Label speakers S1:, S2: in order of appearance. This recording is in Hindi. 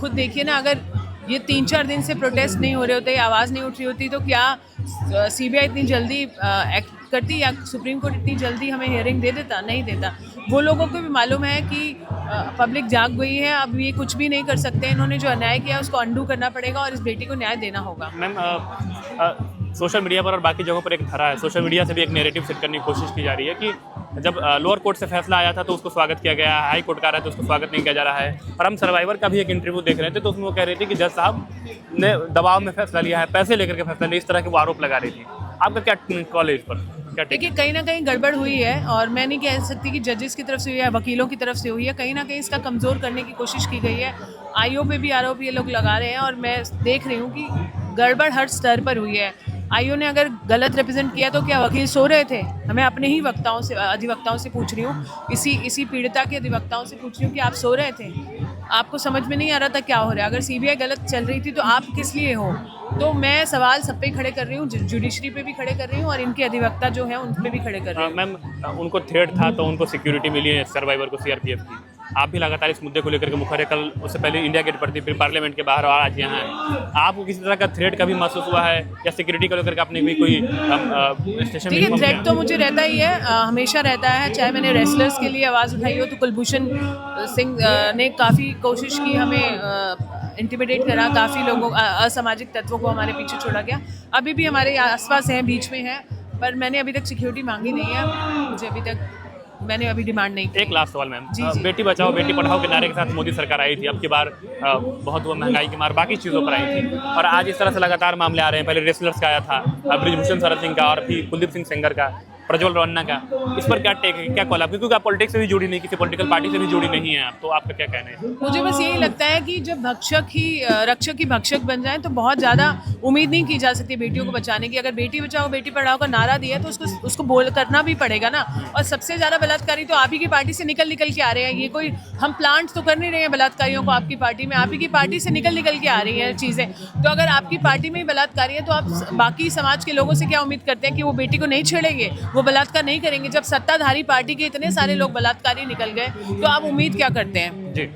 S1: खुद देखिए ना, अगर ये 3-4 दिन से प्रोटेस्ट नहीं हो रहे होते, आवाज़ नहीं उठ रही होती, तो क्या सीबीआई इतनी जल्दी एक्ट करती या सुप्रीम कोर्ट इतनी जल्दी हमें हियरिंग दे देता? नहीं देता। वो लोगों को भी मालूम है कि पब्लिक जाग गई है, अब ये कुछ भी नहीं कर सकते। इन्होंने जो अन्याय किया उसको अंडू करना पड़ेगा और इस बेटी को न्याय देना होगा।
S2: मैम, सोशल मीडिया पर और बाकी जगहों पर एक धारा है, सोशल मीडिया से भी एक नैरेटिव सेट करने की कोशिश की जा रही है कि जब लोअर कोर्ट से फैसला आया था तो उसको स्वागत किया गया, हाई कोर्ट का आ रहा है तो उसको स्वागत नहीं किया जा रहा है। और हम सर्वाइवर का भी एक इंटरव्यू देख रहे थे तो उसमें वो कह रही थी कि जज साहब ने दबाव में फैसला लिया है, पैसे लेकर के फैसला लिया, इस तरह के वो आरोप लगा रही थी। आपका क्या कॉलेज पर क्या?
S1: देखिए, कहीं ना कहीं गड़बड़ हुई है और मैं नहीं कह सकती कि जजेस की तरफ से हुई है, वकीलों की तरफ से हुई है। कहीं ना कहीं इसका कमज़ोर करने की कोशिश की गई है। आईओ पे भी आरोप ये लोग लगा रहे हैं और मैं देख रही हूँ कि गड़बड़ हर स्तर पर हुई है। आईओ ने अगर गलत रिप्रेजेंट किया तो क्या वकील सो रहे थे? मैं अपने ही अधिवक्ताओं से पूछ रही हूँ, इसी पीड़िता के अधिवक्ताओं से पूछ रही हूँ कि आप सो रहे थे? आपको समझ में नहीं आ रहा था क्या हो रहा है? अगर सीबीआई गलत चल रही थी तो आप किस लिए हो? तो मैं सवाल सब पे खड़े कर रही हूँ, जुडिशरी पे भी खड़े कर रही हूँ और इनके अधिवक्ता जो है उन पे भी खड़े कर रही हूँ।
S2: मैम, उनको थ्रेट था तो उनको सिक्योरिटी मिली है सर्वाइवर को, सीआरपीएफ की। आप भी लगातार इस मुद्दे को लेकर के मुखर है, कल उससे पहले इंडिया गेट पर थी, फिर पार्लियामेंट के बाहर और आज यहाँ है। आपको किसी तरह का थ्रेट कभी महसूस हुआ है या सिक्योरिटी को लेकर के आपने भी कोई स्टेशन?
S1: देखिए, थ्रेट तो मुझे रहता ही है, हमेशा रहता है। चाहे मैंने रेसलर्स के लिए आवाज़ उठाई हो तो कुलभूषण सिंह ने काफ़ी कोशिश की, हमें इंटिमिडेट करा, काफ़ी लोगों असामाजिक तत्वों को हमारे पीछे छोड़ा गया। अभी भी हमारे आसपास हैं, बीच में हैं, पर मैंने अभी तक सिक्योरिटी मांगी नहीं है। मैंने अभी डिमांड नहीं की।
S2: एक लास्ट सवाल मैम,
S1: जी।
S2: बेटी बचाओ बेटी पढ़ाओ के नारे के साथ मोदी सरकार आई थी, अब की बार बहुत वो महंगाई की मार बाकी चीज़ों पर आई थी, और आज इस तरह से लगातार मामले आ रहे हैं। पहले रेसलर्स का आया था, ब्रिजभूषण शरद सिंह का, और फिर कुलदीप सिंह सेंगर का, प्रज्वल रन्ना का। इस पर क्या टेक है, क्या कॉल आपकी? क्योंकि आप पॉलिटिक्स से भी जुड़ी नहीं, किसी पॉलिटिकल पार्टी से भी जुड़ी नहीं है आप, तो आपका क्या कहना है?
S1: मुझे बस यही लगता है कि जब रक्षक ही भक्षक बन जाए तो बहुत ज़्यादा उम्मीद नहीं की जा सकती बेटियों को बचाने की। अगर बेटी बचाओ बेटी पढ़ाओ का नारा दिया तो उसको बोल करना भी पड़ेगा ना। और सबसे ज़्यादा बलात्कारी तो आप ही की पार्टी से निकल के आ रहे हैं। ये कोई हम प्लांट तो कर नहीं रहे हैं बलात्कारियों को आपकी पार्टी में, आप ही की पार्टी से निकल के आ रही हैं चीज़ें। तो अगर आपकी पार्टी में ही बलात्कारी है तो आप बाकी समाज के लोगों से क्या उम्मीद करते हैं कि वो बेटी को नहीं छेड़ेंगे, वो बलात्कार नहीं करेंगे? जब सत्ताधारी पार्टी के इतने सारे लोग बलात्कारी निकल गए तो आप उम्मीद क्या करते हैं?
S2: जी।